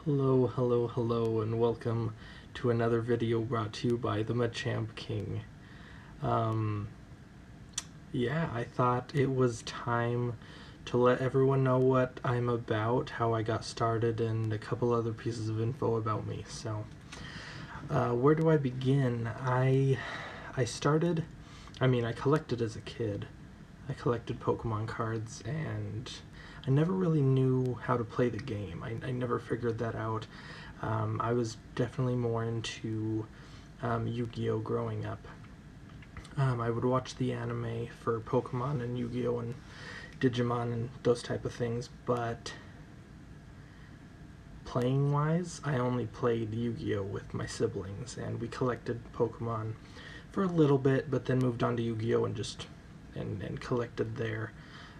Hello, and welcome to another video brought to you by TheMachampKing. Yeah, I thought it was time to let everyone know what I'm about, how I got started, and a couple other pieces of info about me. So, where do I begin? I collected as a kid. I collected Pokemon cards, and I never really knew how to play the game. I never figured that out. I was definitely more into Yu-Gi-Oh! Growing up. I would watch the anime for Pokemon and Yu-Gi-Oh! And Digimon and those type of things, but playing-wise, I only played Yu-Gi-Oh! With my siblings, and we collected Pokemon for a little bit, but then moved on to Yu-Gi-Oh! And collected there.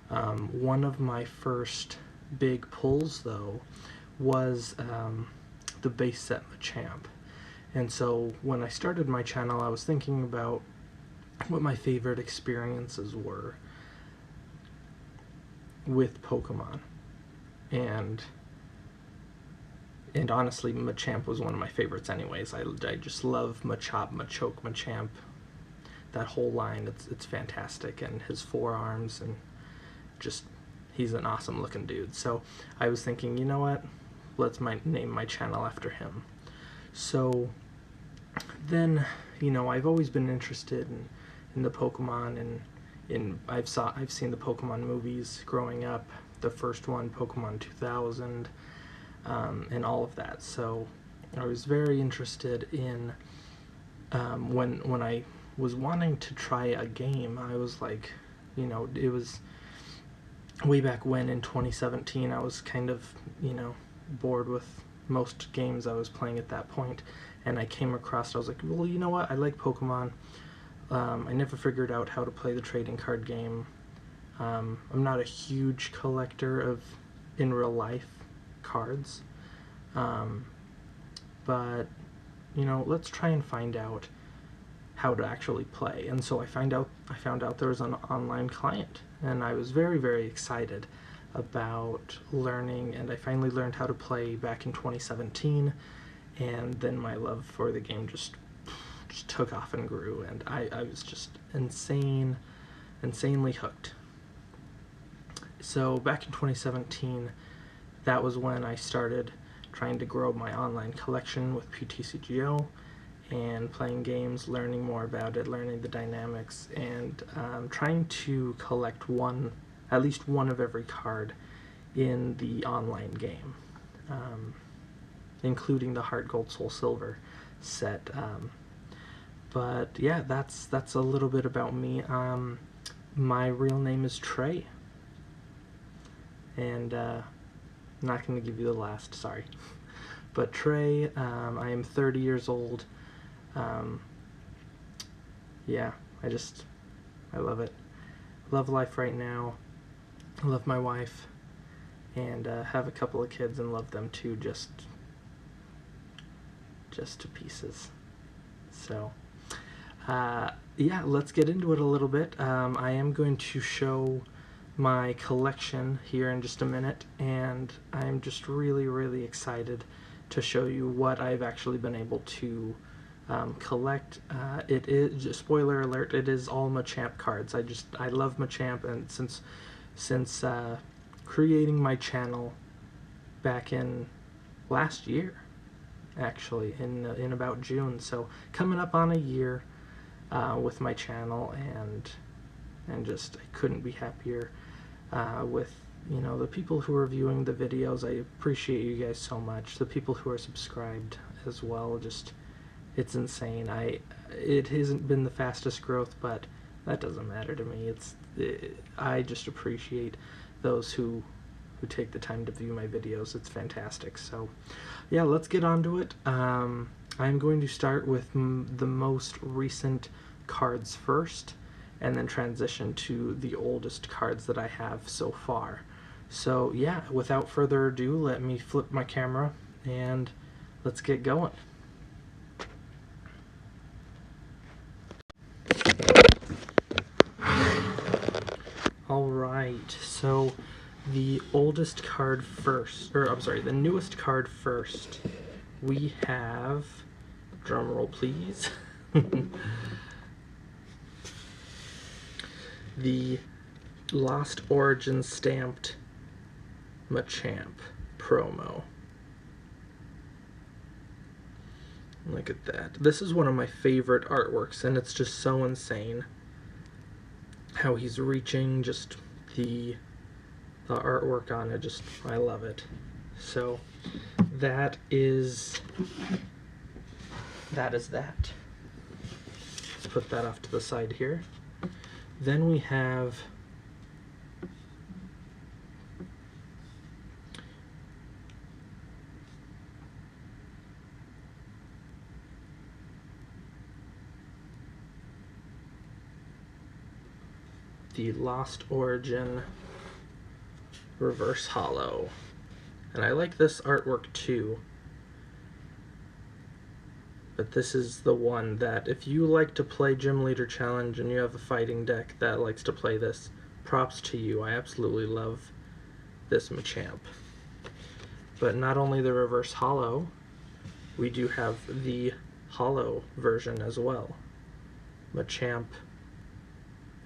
One of my first big pulls, though, was the base set Machamp. And so when I started my channel, I was thinking about what my favorite experiences were with Pokemon. And honestly, Machamp was one of my favorites anyways. I just love Machop, Machoke, Machamp. That whole line, it's fantastic. And his forearms, and just, he's an awesome looking dude. So I was thinking, you know what, let's name my channel after him. So then, I've always been interested in the Pokemon, and I've seen the Pokemon movies growing up, the first one, Pokemon 2000, and all of that. So I was very interested in when I was wanting to try a game. I was like, it was way back when in 2017. I was kind of, bored with most games I was playing at that point, and I came across, I was like, well, you know what, I like Pokemon. I never figured out how to play the trading card game. I'm not a huge collector of in real life cards, but let's try and find out how to actually play. And so I found out there was an online client, and I was very, very excited about learning, and I finally learned how to play back in 2017, and then my love for the game just took off and grew, and I was just insanely hooked. So back in 2017, that was when I started trying to grow my online collection with PTCGO, and playing games, learning more about it, learning the dynamics, and trying to collect at least one of every card in the online game, including the Heart Gold Soul Silver set. But yeah, that's a little bit about me. My real name is Trey, and I'm not going to give you the last, sorry. But Trey, I am 30 years old. Yeah, I love it. Love life right now. I love my wife, and have a couple of kids and love them too, just to pieces. So, yeah, let's get into it a little bit. I am going to show my collection here in just a minute, and I'm just really, really excited to show you what I've actually been able to collect. It is, just spoiler alert, it is all Machamp cards. I love Machamp, and since creating my channel back in last year, actually in about June, so coming up on a year with my channel, and just I couldn't be happier with the people who are viewing the videos. I appreciate you guys so much. The people who are subscribed as well, just, it's insane. It hasn't been the fastest growth, but that doesn't matter to me. I just appreciate those who take the time to view my videos. It's fantastic. So yeah, let's get on to it. I'm going to start with the most recent cards first, and then transition to the oldest cards that I have so far. So yeah, without further ado, let me flip my camera and let's get going. Alright, so the oldest card first, or I'm sorry, the newest card first. We have, drum roll please, the Lost Origin stamped Machamp promo. Look at that. This is one of my favorite artworks, and it's just so insane how he's reaching, just the artwork on it, just, I love it. So that is that. Let's put that off to the side here. Then we have the Lost Origin Reverse Hollow. And I like this artwork too. But this is the one that, if you like to play Gym Leader Challenge and you have a fighting deck that likes to play this, props to you. I absolutely love this Machamp. But not only the Reverse Hollow, we do have the Hollow version as well. Machamp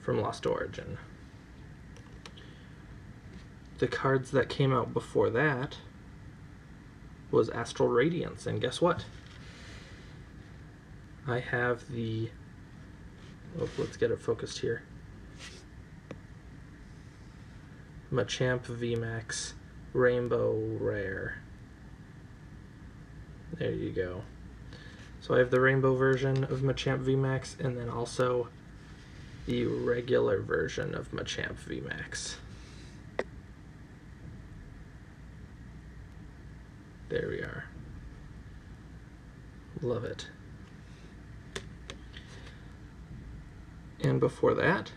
from Lost Origin. The cards that came out before that was Astral Radiance, and guess what? I have the, oh, let's get it focused here, Machamp VMAX Rainbow Rare. There you go. So I have the rainbow version of Machamp VMAX, and then also the regular version of Machamp VMAX. There we are. Love it. And before that,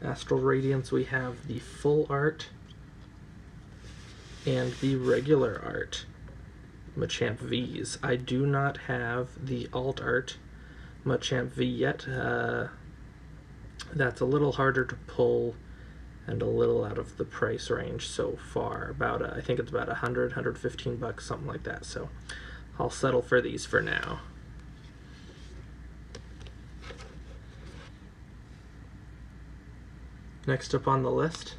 Astral Radiance, we have the full art and the regular art Machamp Vs. I do not have the alt art Machamp V yet. That's a little harder to pull and a little out of the price range so far. About I think it's about 115 bucks, something like that. So I'll settle for these for now. Next up on the list,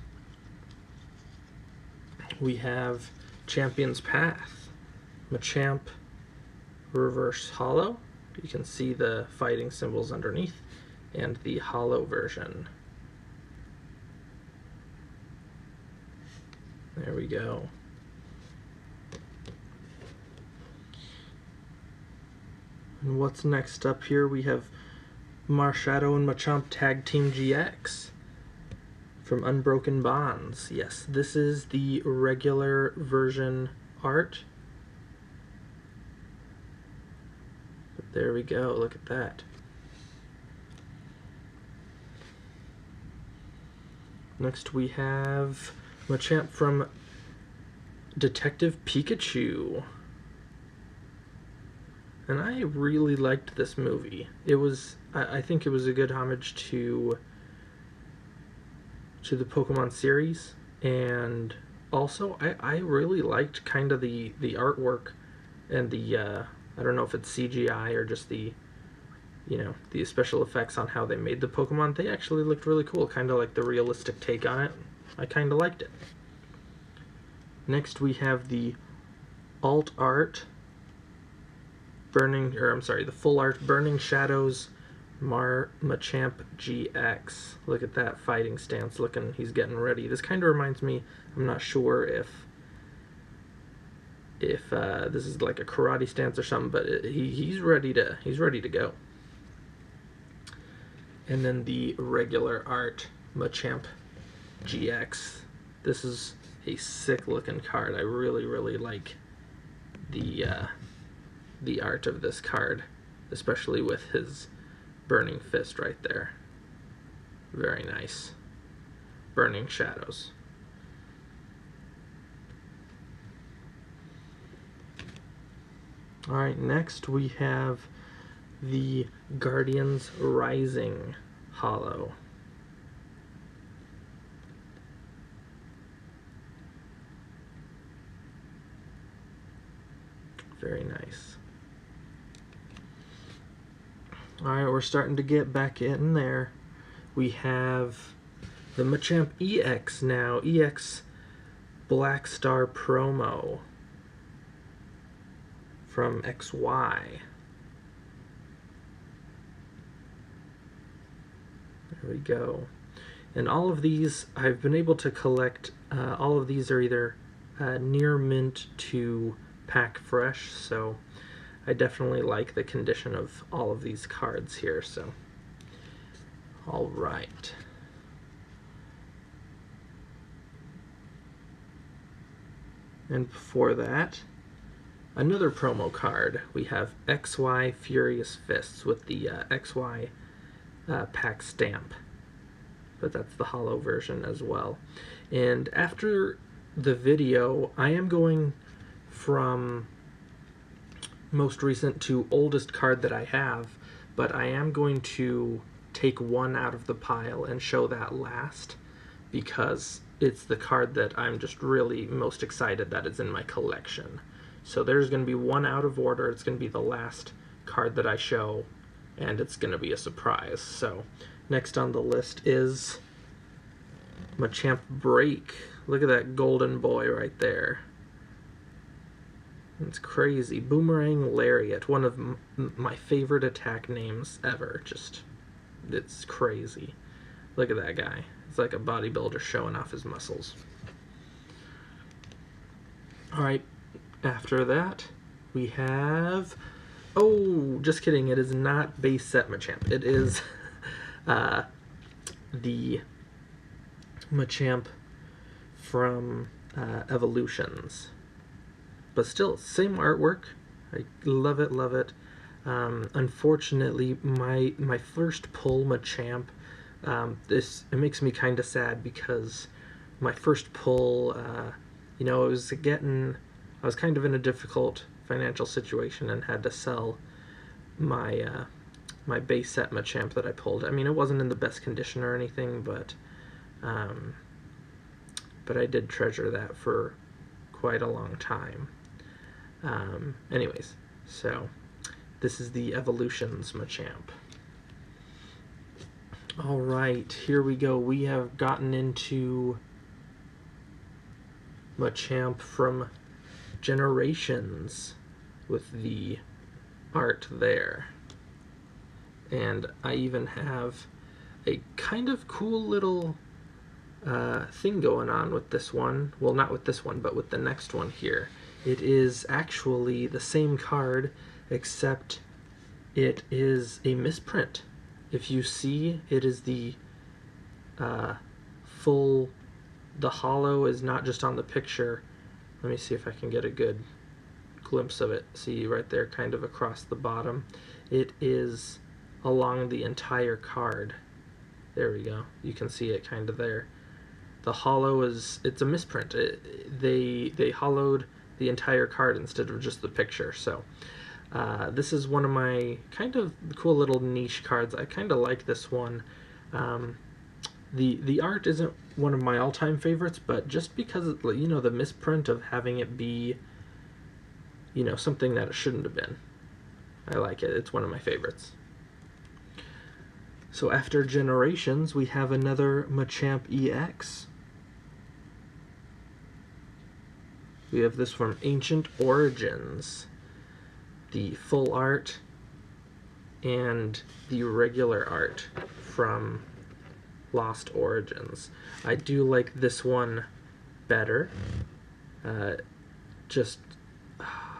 we have Champion's Path, Machamp Reverse Hollow. You can see the fighting symbols underneath, and the hollow version. There we go. And what's next up here? We have Marshadow and Machamp Tag Team GX from Unbroken Bonds. Yes, this is the regular version art. But there we go, look at that. Next we have Machamp from Detective Pikachu. And I really liked this movie. It was, I think it was a good homage to the Pokemon series, and also I really liked kind of the artwork and the I don't know if it's CGI or just the, you know, the special effects on how they made the Pokemon. They actually looked really cool, kind of like the realistic take on it. I kind of liked it. Next we have the alt art the full art Burning Shadows Machamp GX. Look at that fighting stance, he's getting ready. This kind of reminds me, I'm not sure if this is like a karate stance or something, but he's ready to go. And then the regular art Machamp GX. This is a sick looking card. I really like the art of this card, especially with his burning fist right there. Very nice. Burning Shadows. Alright, next we have the Guardians Rising Hollow. Very nice. Alright, we're starting to get back in there. We have the Machamp EX now. EX Black Star promo from XY. There we go. And all of these, I've been able to collect, all of these are either near mint to pack fresh, so I definitely like the condition of all of these cards here, so. All right. And before that, another promo card. We have XY Furious Fists with the XY pack stamp. But that's the holo version as well. And after the video, I am going from most recent to oldest card that I have, but I am going to take one out of the pile and show that last, because it's the card that I'm just really most excited that is in my collection. So there's going to be one out of order. It's going to be the last card that I show, and it's going to be a surprise. So next on the list is Machamp Break. Look at that golden boy right there. It's crazy. Boomerang Lariat, one of my favorite attack names ever. Just, it's crazy. Look at that guy. It's like a bodybuilder showing off his muscles. Alright, after that, we have... Oh, just kidding. It is not base set Machamp. It is the Machamp from Evolutions. But still, same artwork. I love it, love it. Unfortunately, my first pull Machamp, it makes me kind of sad, because my first pull, you know, I was kind of in a difficult financial situation and had to sell my my base set Machamp that I pulled. I mean, it wasn't in the best condition or anything, but I did treasure that for quite a long time. Anyways, so this is the Evolutions Machamp. Alright, here we go. We have gotten into Machamp from Generations with the art there. And I even have a kind of cool little thing going on with this one. Well, not with this one, but with the next one here. It is actually the same card, except it is a misprint. If you see, it is the full, the holo is not just on the picture. Let me see if I can get a good glimpse of it. See right there, kind of across the bottom. It is along the entire card. There we go. You can see it kind of there. The holo is, it's a misprint. They hollowed the entire card instead of just the picture. So this is one of my kind of cool little niche cards. I kind of like this one. The art isn't one of my all-time favorites, but just because, you know, the misprint of having it be, you know, something that it shouldn't have been. I like it. It's one of my favorites. So after Generations, we have another Machamp EX. We have this from Ancient Origins, the full art and the regular art from Lost Origins. I do like this one better. I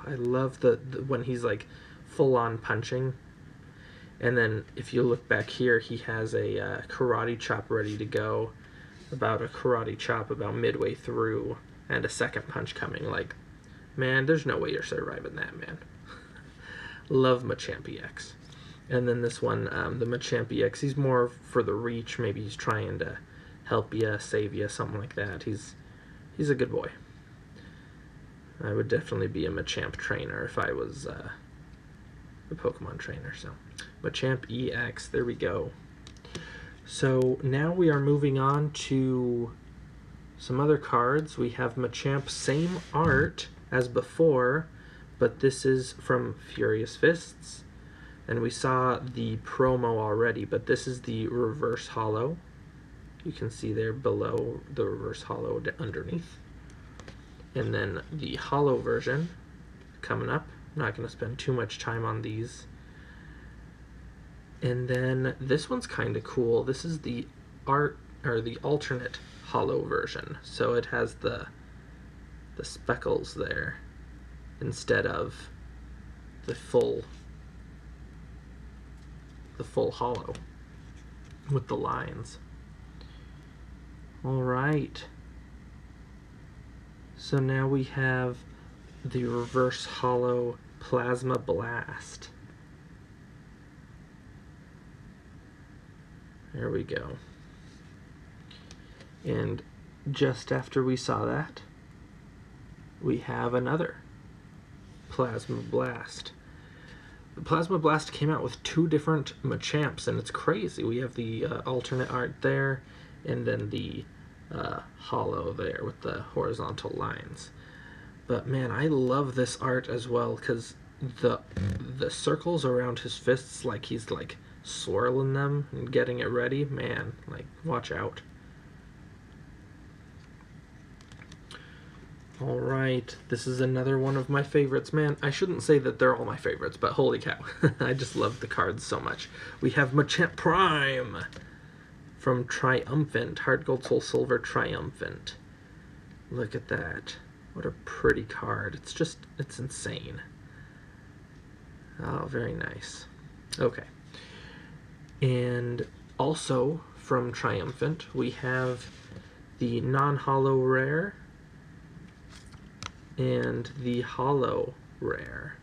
love the when he's like full on punching. And then if you look back here, he has a karate chop ready to go. About a karate chop about midway through, and a second punch coming. Like, man, there's no way you're surviving that, man. Love Machamp EX. And then this one, the Machamp EX, he's more for the reach. Maybe he's trying to help you, save you, something like that. He's a good boy. I would definitely be a Machamp trainer if I was a Pokemon trainer. So, Machamp EX, there we go. So now we are moving on to some other cards. We have Machamp, same art as before, but this is from Furious Fists. And we saw the promo already, but this is the reverse hollow. You can see there below the reverse hollow underneath. And then the hollow version coming up. I'm not going to spend too much time on these. And then this one's kind of cool. This is the the alternate hollow version. So it has the speckles there instead of the full hollow with the lines. All right. So now we have the reverse hollow Plasma Blast. There we go. And just after we saw that, we have another Plasma Blast. The Plasma Blast came out with 2 different Machamps, and it's crazy. We have the alternate art there, and then the hollow there with the horizontal lines. But man, I love this art as well, because the circles around his fists, like he's like swirling them and getting it ready. Man, like, watch out. Alright, this is another one of my favorites. Man, I shouldn't say that they're all my favorites, but holy cow. I just love the cards so much. We have Machamp Prime from Triumphant. Heart Gold Soul Silver Triumphant. Look at that. What a pretty card. It's insane. Oh, very nice. Okay. And also from Triumphant, we have the non-hollow rare and the hollow rare.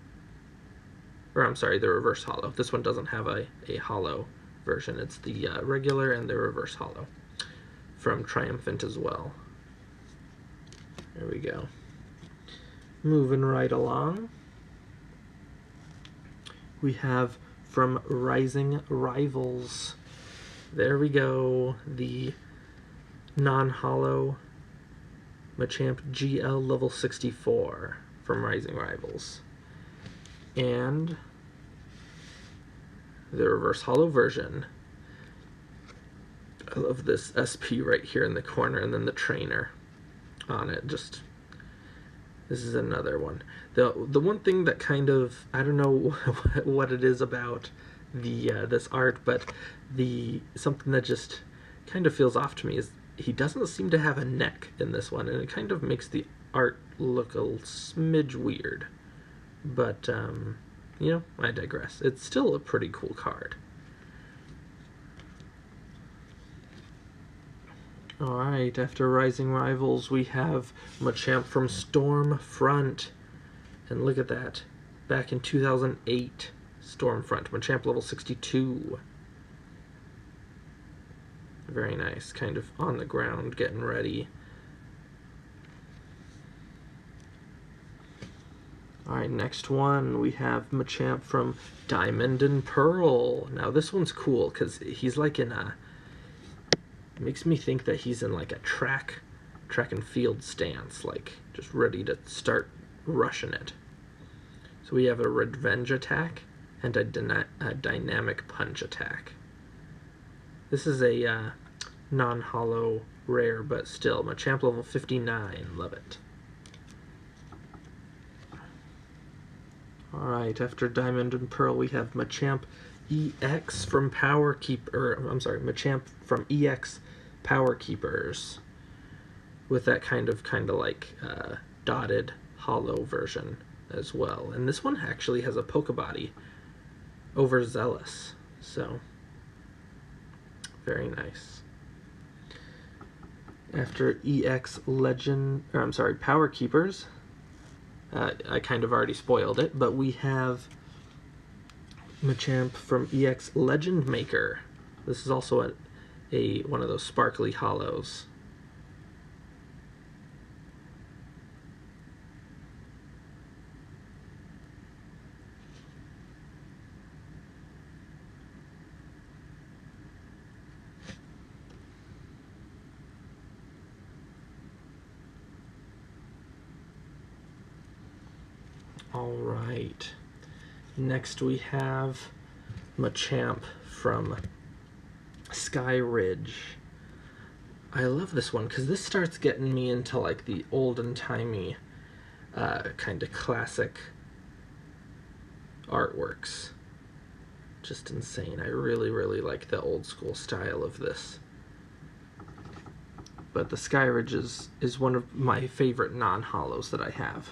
Or I'm sorry, the reverse hollow. This one doesn't have a hollow version. It's the regular and the reverse hollow from Triumphant as well. There we go. Moving right along, we have from Rising Rivals. There we go, the non-hollow Machamp GL level 64 from Rising Rivals. And the reverse hollow version. I love this SP right here in the corner, and then the trainer on it. Just, this is another one. The one thing that kind of, I don't know what it is about the this art, but something that just kind of feels off to me is he doesn't seem to have a neck in this one, and it kind of makes the art look a smidge weird. But you know, I digress. It's still a pretty cool card. Alright, after Rising Rivals, we have Machamp from Stormfront. And look at that. Back in 2008, Stormfront. Machamp level 62. Very nice. Kind of on the ground, getting ready. Alright, next one, we have Machamp from Diamond and Pearl. Now, this one's cool, because he's like in a... makes me think that he's in like a track and field stance, like just ready to start rushing it. So we have a revenge attack and a dynamic punch attack. This is a non-hollow rare, but still, Machamp level 59, love it. Alright, after Diamond and Pearl, we have Machamp EX from Power Keeper, Machamp from EX Power Keepers, with that kind of like dotted hollow version as well. And this one actually has a Pokebody, Overzealous, so very nice. After EX Power Keepers, I kind of already spoiled it, but we have Machamp from EX Legend Maker. This is also one of those sparkly hollows. All right. Next we have Machamp from Sky Ridge. I love this one because this starts getting me into like the olden-timey kind of classic artworks. Just insane. I really, really like the old school style of this. But the Sky Ridge is one of my favorite non-hollows that I have.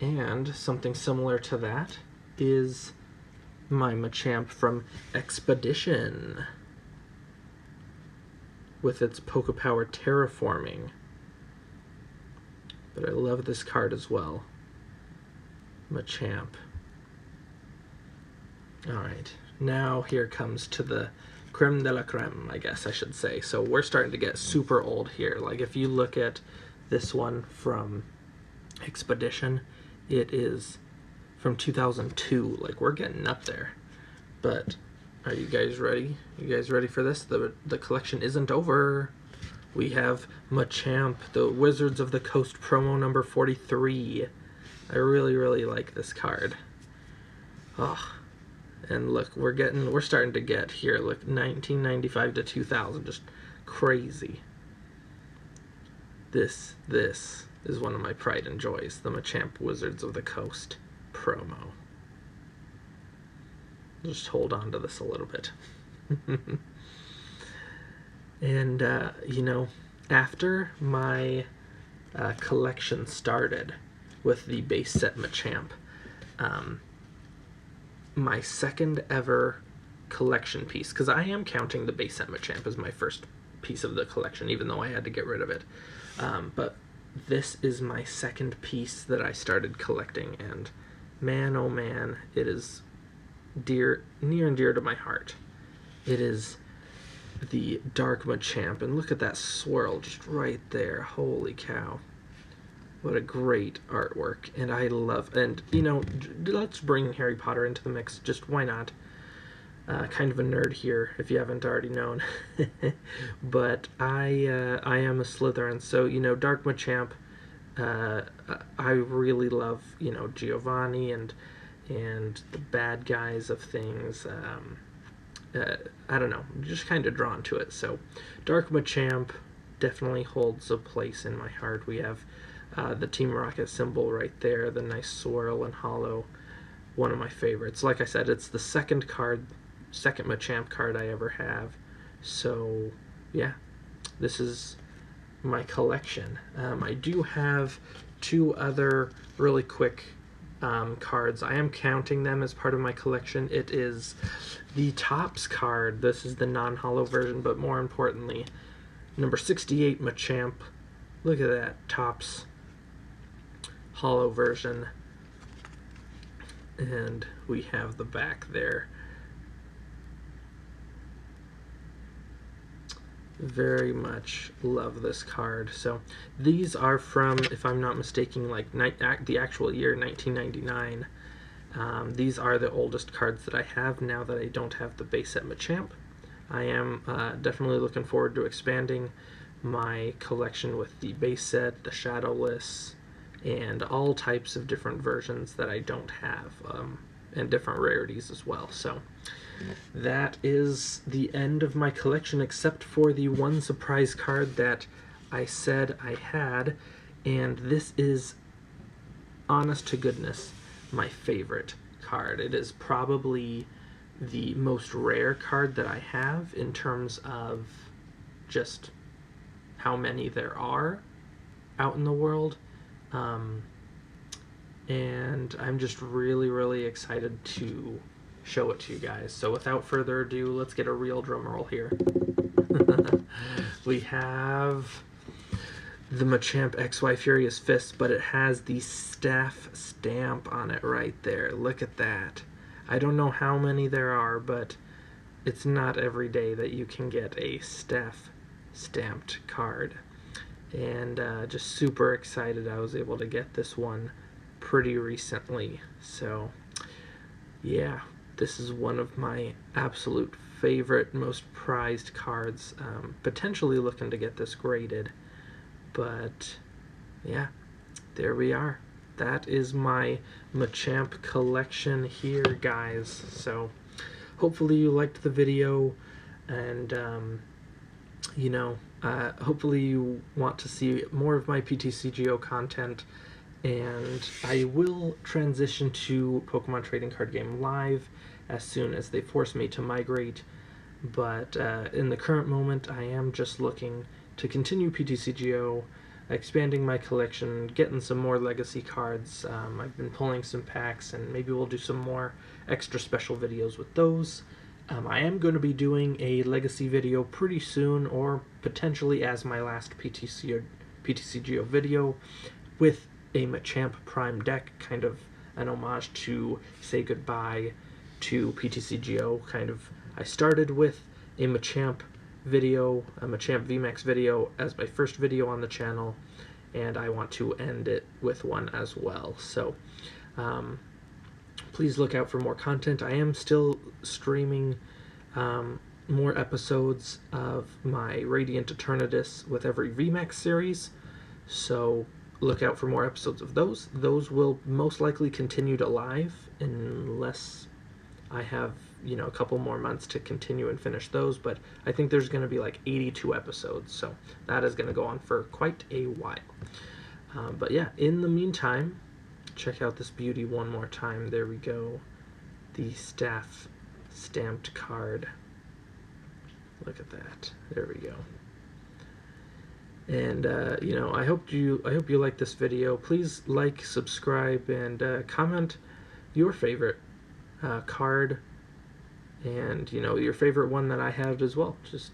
And something similar to that is my Machamp from Expedition with its Pokepower Terraforming. But I love this card as well. Machamp. Alright, now here comes to the creme de la creme, I guess I should say. So we're starting to get super old here. Like if you look at this one from Expedition, it is from 2002. Like we're getting up there. But are you guys ready? You guys ready for this? The collection isn't over. We have Machamp, the Wizards of the Coast promo number 43. I really, really like this card. Oh, and look, we're starting to get here. Look, 1995 to 2000, just crazy. This is one of my pride and joys, the Machamp Wizards of the Coast promo. Just hold on to this a little bit. And, you know, after my collection started with the base set Machamp, my second ever collection piece, because I am counting the base set Machamp as my first piece of the collection, even though I had to get rid of it. But this is my second piece that I started collecting, and man, oh man, it is near and dear to my heart. It is the Dark Machamp, and look at that swirl just right there. Holy cow. What a great artwork, and I love, and you know, let's bring Harry Potter into the mix, just why not? Kind of a nerd here, if you haven't already known. But I am a Slytherin, so, you know, Dark Machamp, I really love, you know, Giovanni and the bad guys of things. I don't know, I'm just kind of drawn to it. So Dark Machamp definitely holds a place in my heart. We have the Team Rocket symbol right there, the nice swirl and hollow, one of my favorites. Like I said, it's the second Machamp card I ever have. So yeah, this is my collection. I do have two other really quick cards. I am counting them as part of my collection. It is the Topps card. This is the non-hollow version, but more importantly, number 68 Machamp. Look at that, Topps hollow version. And we have the back there. Very much love this card. So these are from, if I'm not mistaken, like the actual year 1999. These are the oldest cards that I have now that I don't have the base set Machamp. I am definitely looking forward to expanding my collection with the base set, the shadowless, and all types of different versions that I don't have, and different rarities as well. So that is the end of my collection, except for the one surprise card that I said I had, and this is, honest to goodness, my favorite card. It is probably the most rare card that I have in terms of just how many there are out in the world. And I'm just really, really excited to show it to you guys. So without further ado, let's get a real drum roll here. We have the Machamp XY Furious Fist, but it has the staff stamp on it right there. Look at that. I don't know how many there are, but it's not every day that you can get a staff stamped card. And just super excited I was able to get this one pretty recently. So yeah, this is one of my absolute favorite, most prized cards. Potentially looking to get this graded, but yeah, there we are. That is my Machamp collection here, guys. So hopefully you liked the video, and hopefully you want to see more of my PTCGO content, and I will transition to Pokemon Trading Card Game Live as soon as they force me to migrate, but in the current moment I am just looking to continue PTCGO, expanding my collection, getting some more legacy cards. I've been pulling some packs, and maybe we'll do some more extra special videos with those. I am going to be doing a legacy video pretty soon, or potentially as my last PTCGO video, with a Machamp Prime deck, kind of an homage to say goodbye to PTCGO. Kind of, I started with a Machamp video, a Machamp VMAX video, as my first video on the channel, and I want to end it with one as well. So please look out for more content. I am still streaming more episodes of my Radiant Eternatus with every VMAX series, so look out for more episodes of those. Those will most likely continue to live unless I have, a couple more months to continue and finish those, but I think there's going to be like 82 episodes, so that is going to go on for quite a while. But yeah, in the meantime, check out this beauty one more time. There we go. The staff stamped card. Look at that. There we go. And I hope you like this video. Please like, subscribe, and comment your favorite card, and your favorite one that I have as well. Just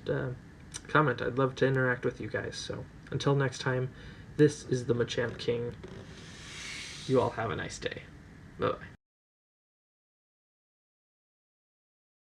comment. I'd love to interact with you guys. So until next time, this is the Machamp King. You all have a nice day. Bye-bye.